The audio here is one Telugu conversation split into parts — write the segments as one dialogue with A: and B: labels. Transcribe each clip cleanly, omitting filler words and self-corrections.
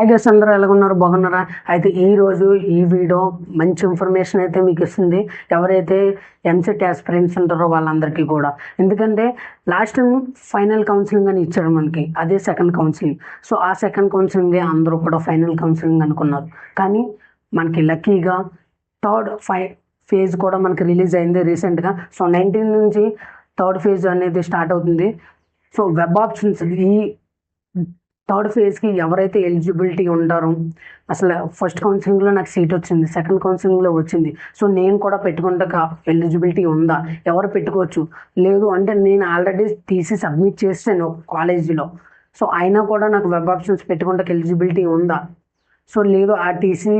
A: హాయ్ గైస్, అందరూ ఎలాగున్నారు? బాగున్నారా? అయితే ఈరోజు ఈ వీడియో మంచి ఇన్ఫర్మేషన్ అయితే మీకు ఇస్తుంది. ఎవరైతే ఎంసెట్ ఆస్పిరెంట్స్ ఉంటారో వాళ్ళందరికీ కూడా. ఎందుకంటే లాస్ట్ టైం ఫైనల్ కౌన్సిలింగ్ అని ఇచ్చారు మనకి, అదే సెకండ్ కౌన్సిలింగ్. సో ఆ సెకండ్ కౌన్సిలింగే అందరూ కూడా ఫైనల్ కౌన్సిలింగ్ అనుకున్నారు. కానీ మనకి లక్కీగా థర్డ్ ఫేజ్ కూడా మనకి రిలీజ్ అయింది రీసెంట్గా. సో 19 నుంచి థర్డ్ ఫేజ్ అనేది స్టార్ట్ అవుతుంది. సో వెబ్ ఆప్షన్స్ ఈ థర్డ్ ఫేజ్కి ఎవరైతే ఎలిజిబిలిటీ ఉంటారో, అసలు ఫస్ట్ కౌన్సిలింగ్లో నాకు సీట్ వచ్చింది, సెకండ్ కౌన్సిలింగ్లో వచ్చింది. సో నేను కూడా పెట్టుకుంటా ఎలిజిబిలిటీ ఉందా, ఎవరు పెట్టుకోవచ్చు, లేదు అంటే నేను ఆల్రెడీ తీసి సబ్మిట్ చేసాను కాలేజీలో. సో అయినా కూడా నాకు వెబ్ ఆప్షన్స్ పెట్టుకుంటా ఎలిజిబిలిటీ ఉందా, సో లేదు ఆ టీసీ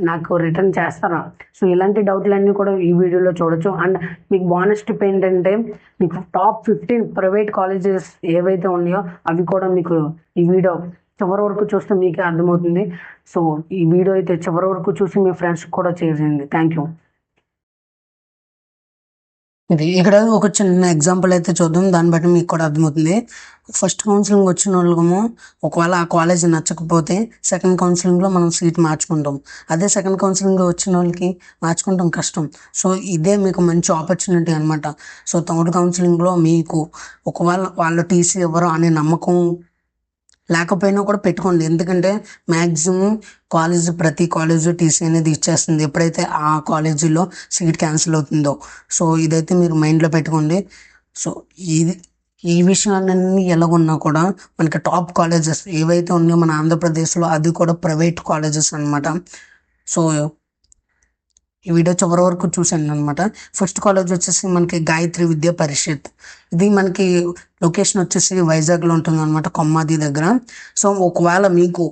A: నాకు రిటర్న్ చేస్తారా. సో ఇలాంటి డౌట్లన్నీ కూడా ఈ వీడియోలో చూడొచ్చు. అండ్ మీకు బోనస్ టిప్ ఏంటంటే, మీకు టాప్ 15 ప్రైవేట్ కాలేజెస్ ఏవైతే ఉన్నాయో అవి కూడా మీకు ఈ వీడియో చివరి వరకు చూస్తే మీకే అర్థమవుతుంది. సో ఈ వీడియో అయితే చివరి వరకు చూసి మీ ఫ్రెండ్స్కి కూడా చేయండి. Thank you. ఇది ఇక్కడ ఒక చిన్న ఎగ్జాంపుల్ అయితే చూద్దాం, దాన్ని బట్టి మీకు కూడా అర్థమవుతుంది. ఫస్ట్ కౌన్సిలింగ్ వచ్చిన వాళ్ళము ఒకవేళ ఆ కాలేజ్ నచ్చకపోతే సెకండ్ కౌన్సిలింగ్లో మనం సీట్ మార్చుకుంటాం. అదే సెకండ్ కౌన్సిలింగ్లో వచ్చిన వాళ్ళకి మార్చుకుంటాం కష్టం. సో ఇదే మీకు మంచి ఆపర్చునిటీ అనమాట. సో థర్డ్ కౌన్సిలింగ్లో మీకు ఒకవేళ వాళ్ళు టీసీ ఎవరో అనే నమ్మకం లేకపోయినా కూడా పెట్టుకోండి. ఎందుకంటే మ్యాక్సిమం ప్రతి కాలేజ్ టీసీ అనేది ఇచ్చేస్తుంది ఎప్పుడైతే ఆ కాలేజీలో సీట్ క్యాన్సిల్ అవుతుందో. సో ఇదైతే మీరు మైండ్లో పెట్టుకోండి. సో ఈ విషయాలన్నీ ఎలాగున్నా కూడా మనకి టాప్ కాలేజెస్ ఏవైతే ఉన్నాయో మన ఆంధ్రప్రదేశ్లో, అది కూడా ప్రైవేట్ కాలేజెస్ అనమాట. సో ఈ వీడియో చివరి వరకు చూసాను అనమాట. ఫస్ట్ కాలేజ్ వచ్చేసి మనకి గాయత్రి విద్యా పరిషత్. ఇది మనకి లొకేషన్ వచ్చేసి వైజాగ్లో ఉంటుంది అనమాట, కొమ్మాది దగ్గర. సో ఒకవేళ మీకు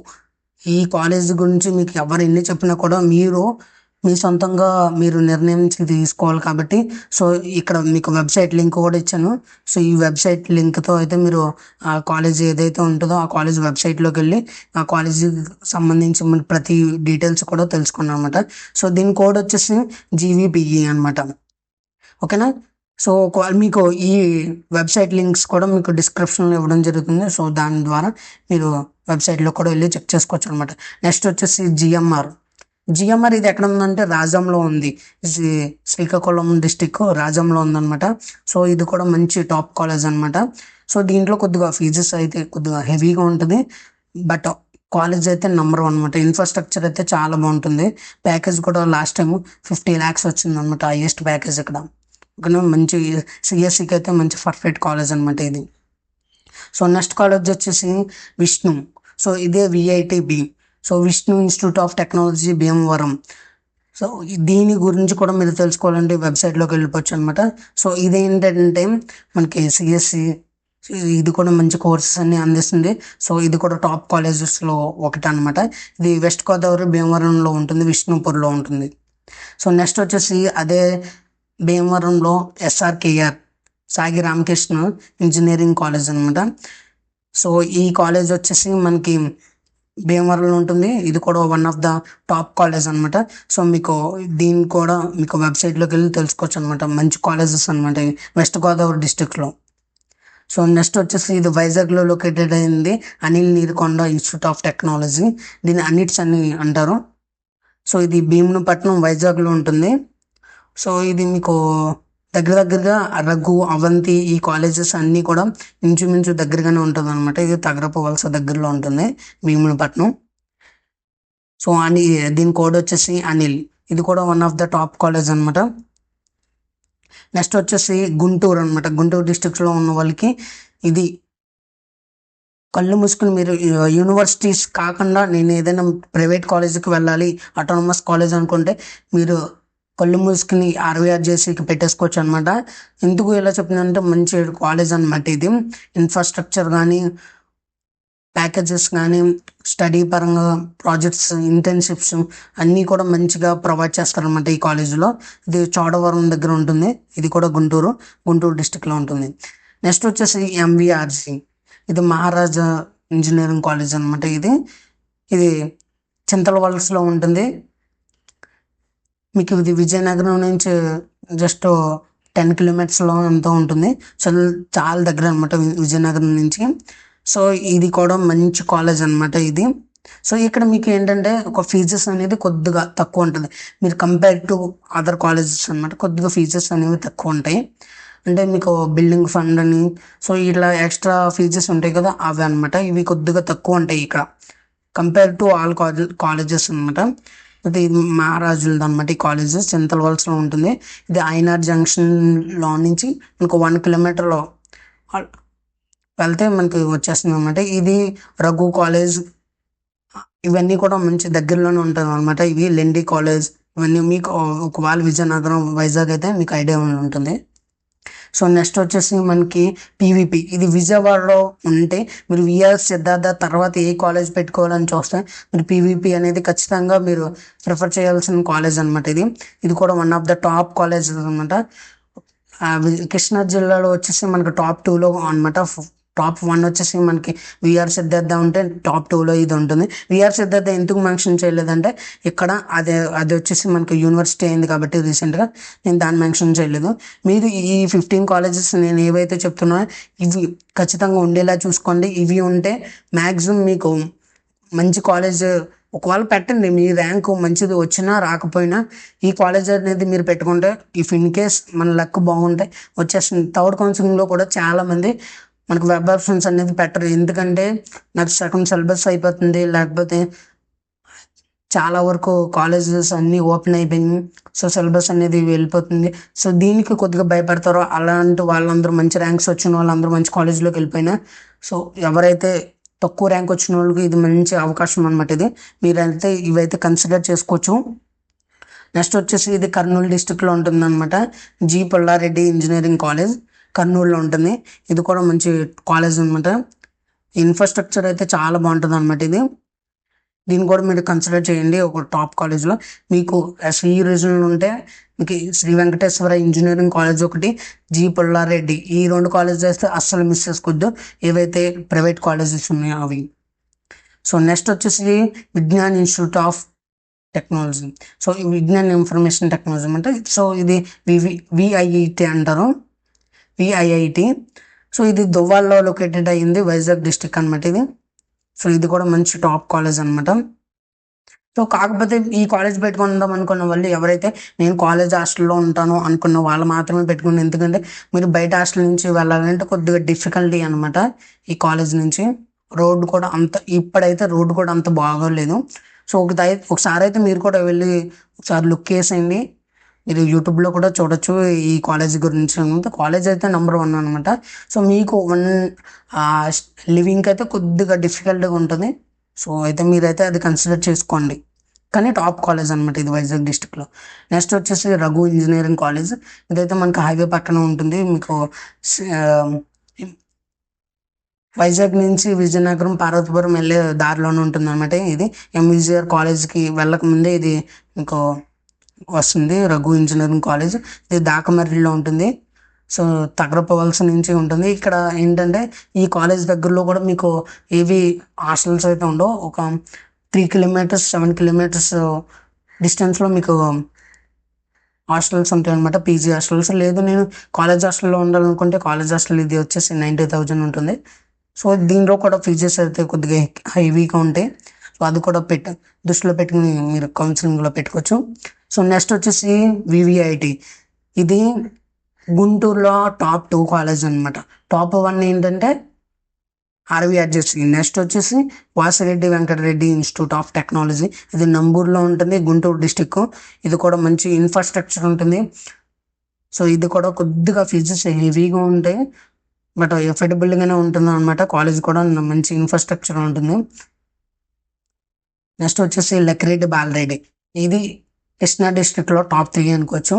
A: ఈ కాలేజ్ గురించి మీకు ఎవరు ఎన్ని చెప్పినా కూడా మీ సొంతంగా మీరు నిర్ణయించి తీసుకోవాలి కాబట్టి, సో ఇక్కడ మీకు వెబ్సైట్ లింక్ కూడా ఇచ్చాను. సో ఈ వెబ్సైట్ లింక్తో అయితే మీరు ఆ కాలేజ్ ఏదైతే ఉంటుందో ఆ కాలేజ్ వెబ్సైట్లోకి వెళ్ళి ఆ కాలేజీకి సంబంధించి ప్రతి డీటెయిల్స్ కూడా తెలుసుకున్నాను అనమాట. సో దీని కోడ్ వచ్చేసి GVPE అనమాట. ఓకేనా? సో ఒకవేళ మీకు ఈ వెబ్సైట్ లింక్స్ కూడా మీకు డిస్క్రిప్షన్లో ఇవ్వడం జరుగుతుంది. సో దాని ద్వారా మీరు వెబ్సైట్లో కూడా వెళ్ళి చెక్ చేసుకోవచ్చు అనమాట. నెక్స్ట్ వచ్చేసి GMR ఇది ఎక్కడ ఉందంటే రాజంలో ఉంది. శ్రీకాకుళం డిస్టిక్ రాజంలో ఉందన్నమాట. సో ఇది కూడా మంచి టాప్ కాలేజ్ అనమాట. సో దీంట్లో కొద్దిగా ఫీజెస్ అయితే కొద్దిగా హెవీగా ఉంటుంది, బట్ కాలేజ్ అయితే నెంబర్ 1 అనమాట. ఇన్ఫ్రాస్ట్రక్చర్ అయితే చాలా బాగుంటుంది. ప్యాకేజ్ కూడా లాస్ట్ టైం 50 lakhs వచ్చింది అనమాట, హైయెస్ట్ ప్యాకేజ్ ఇక్కడ. ఓకేనా? మంచి సిఎస్సికి అయితే మంచి పర్ఫెక్ట్ కాలేజ్ అనమాట ఇది. సో నెక్స్ట్ కాలేజ్ వచ్చేసి విష్ణు. సో ఇదే VITB. So Vishnu institute of technology Bhimavaram. So దీని గురించి కూడా మీరు తెలుసుకోవాలంటే వెబ్సైట్లోకి వెళ్ళిపోవచ్చు అనమాట. సో ఇదేంటంటే మనకి సిఎస్సి, ఇది కూడా మంచి కోర్సెస్ అన్ని అందిస్తుంది. సో ఇది కూడా టాప్ కాలేజెస్లో ఒకటి అనమాట. ఇది వెస్ట్ గోదావరి భీమవరంలో ఉంటుంది, విష్ణుపూర్లో ఉంటుంది. సో నెక్స్ట్ వచ్చేసి అదే భీమవరంలో SRKR సాగి రామకృష్ణ ఇంజనీరింగ్ కాలేజ్ అనమాట. సో ఈ కాలేజ్ వచ్చేసి మనకి భీమవరంలో ఉంటుంది. ఇది కూడా one of the top college అనమాట. సో దీన్ని కూడా మీకు వెబ్సైట్లోకి వెళ్ళి తెలుసుకోవచ్చు అనమాట. మంచి కాలేజెస్ అనమాట వెస్ట్ గోదావరి డిస్టిక్లో. సో నెక్స్ట్ వచ్చేసి ఇది వైజాగ్లో లొకేటెడ్ అయింది, Anil Neerukonda institute of technology. దీన్ని అనిట్స్ అని అంటారు. సో ఇది భీమునిపట్నం వైజాగ్లో ఉంటుంది. సో ఇది మీకు దగ్గరగా రఘు, అవంతి ఈ కాలేజెస్ అన్నీ కూడా ఇంచుమించు దగ్గరగానే ఉంటుంది అనమాట. ఇది తగరపు వలస దగ్గరలో ఉంటుంది భీమునిపట్నం. సో దీని కోడ్ వచ్చేసి అనిల్. ఇది కూడా one of the top college అనమాట. నెక్స్ట్ వచ్చేసి గుంటూరు అనమాట. గుంటూరు డిస్ట్రిక్ట్లో ఉన్న వాళ్ళకి ఇది కళ్ళు మూసుకుని మీరు యూనివర్సిటీస్ కాకుండా నేను ఏదైనా ప్రైవేట్ కాలేజీకి వెళ్ళాలి, అటానమస్ కాలేజ్ అనుకుంటే మీరు కళ్ళు మూసుకుని RVRJCకి పెట్టేసుకోవచ్చు అనమాట. ఎందుకు ఇలా చెప్పిందంటే మంచి కాలేజ్ అనమాట ఇది. ఇన్ఫ్రాస్ట్రక్చర్ కానీ, ప్యాకేజెస్ కానీ, స్టడీ పరంగా ప్రాజెక్ట్స్, ఇంటర్న్షిప్స్ అన్నీ కూడా మంచిగా ప్రొవైడ్ చేస్తారనమాట ఈ కాలేజీలో. ఇది చోడవరం దగ్గర ఉంటుంది. ఇది కూడా గుంటూరు డిస్టిక్లో ఉంటుంది. నెక్స్ట్ వచ్చేసి MVRC. ఇది మహారాజా ఇంజనీరింగ్ కాలేజ్ అనమాట. ఇది చింతలవలసలో ఉంటుంది. మీకు ఇది విజయనగరం నుంచి జస్ట్ 10 kilometers ఎంతో ఉంటుంది. సో చాలా దగ్గర అనమాట విజయనగరం నుంచి. సో ఇది కూడా మంచి కాలేజ్ అనమాట ఇది. సో ఇక్కడ మీకు ఏంటంటే ఒక ఫీజెస్ అనేది కొద్దిగా తక్కువ ఉంటుంది, మీరు కంపేర్ టు అదర్ కాలేజెస్ అనమాట. కొద్దిగా ఫీజెస్ అనేవి తక్కువ ఉంటాయి, అంటే మీకు బిల్డింగ్ ఫండ్ అని సో ఇట్లా ఎక్స్ట్రా ఫీజెస్ ఉంటాయి కదా అవి అనమాట. ఇవి కొద్దిగా తక్కువ ఉంటాయి ఇక్కడ కంపేర్ టు ఆల్ కాలేజెస్ అనమాట. ఇది మహారాజులది అనమాట. ఈ కాలేజ్ చింతలవలసలో ఉంటుంది. ఇది ఐనార్ జంక్షన్లో నుంచి మనకు 1 కిలోమీటర్లో వెళ్తే మనకి వచ్చేస్తుంది అనమాట. ఇది రఘు కాలేజ్, ఇవన్నీ కూడా మంచి దగ్గరలోనే ఉంటుంది అనమాట. ఇవి లెండి కాలేజ్, ఇవన్నీ మీకు ఒకవేళ విజయనగరం వైజాగ్ అయితే మీకు ఐడియా ఉంటుంది. సో నెక్స్ట్ వచ్చేసి మనకి పీవీపీ, ఇది విజయవాడలో ఉంటే మీరు విఆర్ సిద్ధార్థ తర్వాత ఏ కాలేజ్ పెట్టుకోవాలని చూస్తే మీరు పీవీపీ అనేది ఖచ్చితంగా మీరు ప్రిఫర్ చేయాల్సిన కాలేజ్ అనమాట. ఇది కూడా one of the top college అనమాట. కృష్ణా జిల్లాలో వచ్చేసి మనకి టాప్ 2లో అనమాట. టాప్ 1 వచ్చేసి మనకి విఆర్ సిద్ధార్థ ఉంటే టాప్ 2లో ఇది ఉంటుంది. విఆర్ సిద్ధార్థ ఎందుకు మెన్షన్ చేయలేదంటే ఇక్కడ అది వచ్చేసి మనకి యూనివర్సిటీ అయింది కాబట్టి రీసెంట్గా నేను దాన్ని మెన్షన్ చేయలేదు. మీరు ఈ 15 కాలేజెస్ నేను ఏవైతే చెప్తున్నానో ఇవి ఖచ్చితంగా ఉండేలా చూసుకోండి. ఇవి ఉంటే మ్యాక్సిమం మీకు మంచి కాలేజ్ ఒకవేళ పెట్టండి, మీ ర్యాంకు మంచిది వచ్చినా రాకపోయినా ఈ కాలేజ్ అనేది మీరు పెట్టుకుంటే ఇఫ్ ఇన్ కేస్ మన లక్ బాగుంటే వచ్చేస్తుంది. థర్డ్ కౌన్సిలింగ్లో కూడా చాలామంది మనకు వెబ్ ఆప్షన్స్ అనేది పెట్టరు, ఎందుకంటే నాకు సెకండ్ సిలబస్ అయిపోతుంది, లేకపోతే చాలా వరకు కాలేజెస్ అన్నీ ఓపెన్ అయిపోయింది, సో సిలబస్ అనేది వెళ్ళిపోతుంది. సో దీనికి కొద్దిగా భయపడతారో అలాంటి వాళ్ళందరూ మంచి ర్యాంక్స్ వచ్చిన వాళ్ళందరూ మంచి కాలేజ్లోకి వెళ్ళిపోయినా, సో ఎవరైతే తక్కువ ర్యాంక్ వచ్చిన వాళ్ళకి ఇది మంచి అవకాశం అనమాట. మీరైతే ఇవైతే కన్సిడర్ చేసుకోవచ్చు. నెక్స్ట్ వచ్చేసి ఇది కర్నూలు డిస్టిక్లో ఉంటుంది అనమాట. జి పుల్లారెడ్డి ఇంజనీరింగ్ కాలేజ్ కర్నూలులో ఉంటుంది. ఇది కూడా మంచి కాలేజ్ అనమాట. ఇన్ఫ్రాస్ట్రక్చర్ అయితే చాలా బాగుంటుంది అనమాట. దీన్ని కూడా మీరు కన్సిడర్ చేయండి ఒక టాప్ కాలేజ్లో. మీకు శ్రీ రీజనల్ ఉంటే మీకు శ్రీ వెంకటేశ్వర ఇంజనీరింగ్ కాలేజ్ ఒకటి, జి పుల్లారెడ్డి, ఈ 2 కాలేజెస్ అయితే అస్సలు మిస్ చేసుకోవద్దు, ఏవైతే ప్రైవేట్ కాలేజెస్ ఉన్నాయో అవి. సో నెక్స్ట్ వచ్చేసి Vignan institute of technology. So ఈ విజ్ఞాన్ ఇన్ఫర్మేషన్ టెక్నాలజీ అంటే సో ఇది విఐఐటి అంటారు, విఐఐటి. సో ఇది దువ్వాల్లో లొకేటెడ్ అయ్యింది, వైజాగ్ డిస్టిక్ అనమాట. సో ఇది కూడా మంచి టాప్ కాలేజ్ అనమాట. సో కాకపోతే ఈ కాలేజ్ పెట్టుకుందాం అనుకున్న వాళ్ళు ఎవరైతే నేను కాలేజ్ హాస్టల్లో ఉంటాను అనుకున్న వాళ్ళు మాత్రమే పెట్టుకుని, ఎందుకంటే మీరు బయట హాస్టల్ నుంచి వెళ్ళాలంటే కొద్దిగా డిఫికల్టీ అనమాట. ఈ కాలేజ్ నుంచి రోడ్డు కూడా ఇప్పుడైతే రోడ్డు కూడా అంత బాగోలేదు. సో ఒకసారి అయితే మీరు కూడా వెళ్ళి ఒకసారి లుక్ వేసేయండి, మీరు యూట్యూబ్లో కూడా చూడొచ్చు ఈ కాలేజ్ గురించి. కాలేజ్ అయితే నెంబర్ 1 అనమాట. సో మీకు లివింగ్ అయితే కొద్దిగా డిఫికల్ట్గా ఉంటుంది, సో అయితే మీరైతే అది కన్సిడర్ చేసుకోండి. కానీ టాప్ కాలేజ్ అనమాట ఇది వైజాగ్ డిస్టిక్లో. నెక్స్ట్ వచ్చేసి రఘు ఇంజనీరింగ్ కాలేజ్. ఇదైతే మనకి హైవే పక్కన ఉంటుంది, మీకు వైజాగ్ నుంచి విజయనగరం పార్వతీపురం వెళ్ళే దారిలోనే ఉంటుంది అనమాట. ఇది ఎంవిజిఆర్ కాలేజ్కి వెళ్ళకముందే ఇది మీకు వస్తుంది, రఘు ఇంజనీరింగ్ కాలేజ్. ఇది దాకమర్రిలో ఉంటుంది, సో తగరపవలస నుంచి ఉంటుంది. ఇక్కడ ఏంటంటే ఈ కాలేజ్ దగ్గరలో కూడా మీకు ఏవి హాస్టల్స్ అయితే ఉండవు. ఒక 3 కిలోమీటర్స్ 7 కిలోమీటర్స్ డిస్టెన్స్లో మీకు హాస్టల్స్ ఉంటాయి అనమాట, పీజీ హాస్టల్స్. లేదు నేను కాలేజ్ హాస్టల్లో ఉండాలనుకుంటే కాలేజ్ హాస్టల్ ఇది వచ్చేసి 90,000 ఉంటుంది. సో దీనిలో కూడా ఫీజెస్ అయితే కొద్దిగా హెవీగా ఉంటాయి, సో అది కూడా దృష్టిలో పెట్టుకుని మీరు కౌన్సిలింగ్లో పెట్టుకోవచ్చు. సో నెక్స్ట్ వచ్చేసి వివిఐటి, ఇది గుంటూరులో టాప్ 2 కాలేజ్ అనమాట. టాప్ 1 ఏంటంటే ఆర్వీఆర్జెసి. నెక్స్ట్ వచ్చేసి Vasireddy Venkatareddy institute of technology, ఇది నంబూరులో ఉంటుంది, గుంటూరు డిస్టిక్. ఇది కూడా మంచి ఇన్ఫ్రాస్ట్రక్చర్ ఉంటుంది. సో ఇది కూడా కొద్దిగా ఫీజెస్ హెవీగా ఉంటాయి, బట్ ఎఫర్డబుల్గానే ఉంటుంది అనమాట. కాలేజ్ కూడా మంచి ఇన్ఫ్రాస్ట్రక్చర్ ఉంటుంది. నెక్స్ట్ వచ్చేసి లక్కిరెడ్డి బాలరెడ్డి, ఇది కృష్ణా డిస్ట్రిక్ట్లో టాప్ 3 అనుకోవచ్చు.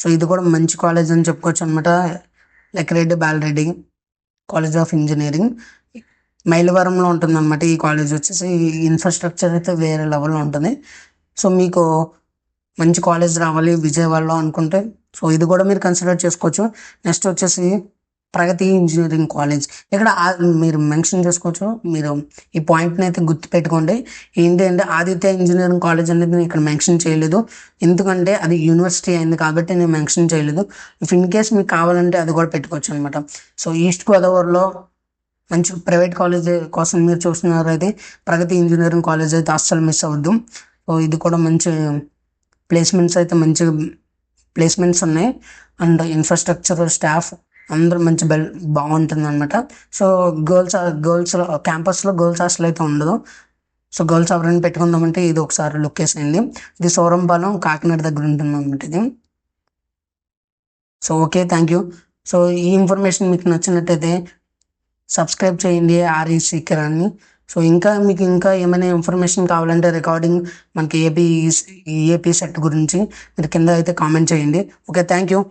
A: సో ఇది కూడా మంచి కాలేజ్ అని చెప్పుకోవచ్చు అనమాట. Lakkireddy Balareddy college of engineering మైలవరంలో ఉంటుంది అనమాట. ఈ కాలేజ్ వచ్చేసి ఇన్ఫ్రాస్ట్రక్చర్ అయితే వేరే లెవెల్లో ఉంటుంది. సో మీకు మంచి కాలేజ్ రావాలి విజయవాడలో అనుకుంటే సో ఇది కూడా మీరు కన్సిడర్ చేసుకోవచ్చు. నెక్స్ట్ వచ్చేసి ప్రగతి ఇంజనీరింగ్ కాలేజ్, ఇక్కడ మీరు మెన్షన్ చేసుకోవచ్చు. మీరు ఈ పాయింట్ని అయితే గుర్తుపెట్టుకోండి. ఏంటి అంటే ఆదిత్య ఇంజనీరింగ్ కాలేజ్ అనేది నేను ఇక్కడ మెన్షన్ చేయలేదు, ఎందుకంటే అది యూనివర్సిటీ అయింది కాబట్టి నేను మెన్షన్ చేయలేదు. ఇఫ్ ఇన్ కేస్ మీకు కావాలంటే అది కూడా పెట్టుకోవచ్చు అనమాట. సో ఈస్ట్ గోదావరిలో మంచి ప్రైవేట్ కాలేజ్ కోసం మీరు చూస్తున్నారైతే ప్రగతి ఇంజనీరింగ్ కాలేజ్ అయితే అస్సలు మిస్ అవ్వద్దు. సో ఇది కూడా మంచి ప్లేస్మెంట్స్ అయితే మంచి ప్లేస్మెంట్స్ ఉన్నాయి. అండ్ ఇన్ఫ్రాస్ట్రక్చర్, స్టాఫ్ అందరూ మంచి బాగుంటుంది అనమాట. సో గర్ల్స్ క్యాంపస్లో గర్ల్స్ హాస్టల్ అయితే ఉండదు. సో గర్ల్స్ ఎవరైనా పెట్టుకుందామంటే ఇది ఒకసారి లుక్ వేసేయండి. ఇది సౌరంపాలెం కాకినాడ దగ్గర ఉంటుంది అనమాట ఇది. So okay, thank you. So ఈ ఇన్ఫర్మేషన్ మీకు నచ్చినట్టయితే సబ్స్క్రైబ్ చేయండి ఆర్ఈసీ కిరణ్ని. సో మీకు ఇంకా ఏమైనా ఇన్ఫర్మేషన్ కావాలంటే రికార్డింగ్ మనకి ఏపీ సెట్ గురించి మీరు కింద అయితే కామెంట్ చేయండి. Okay, thank you.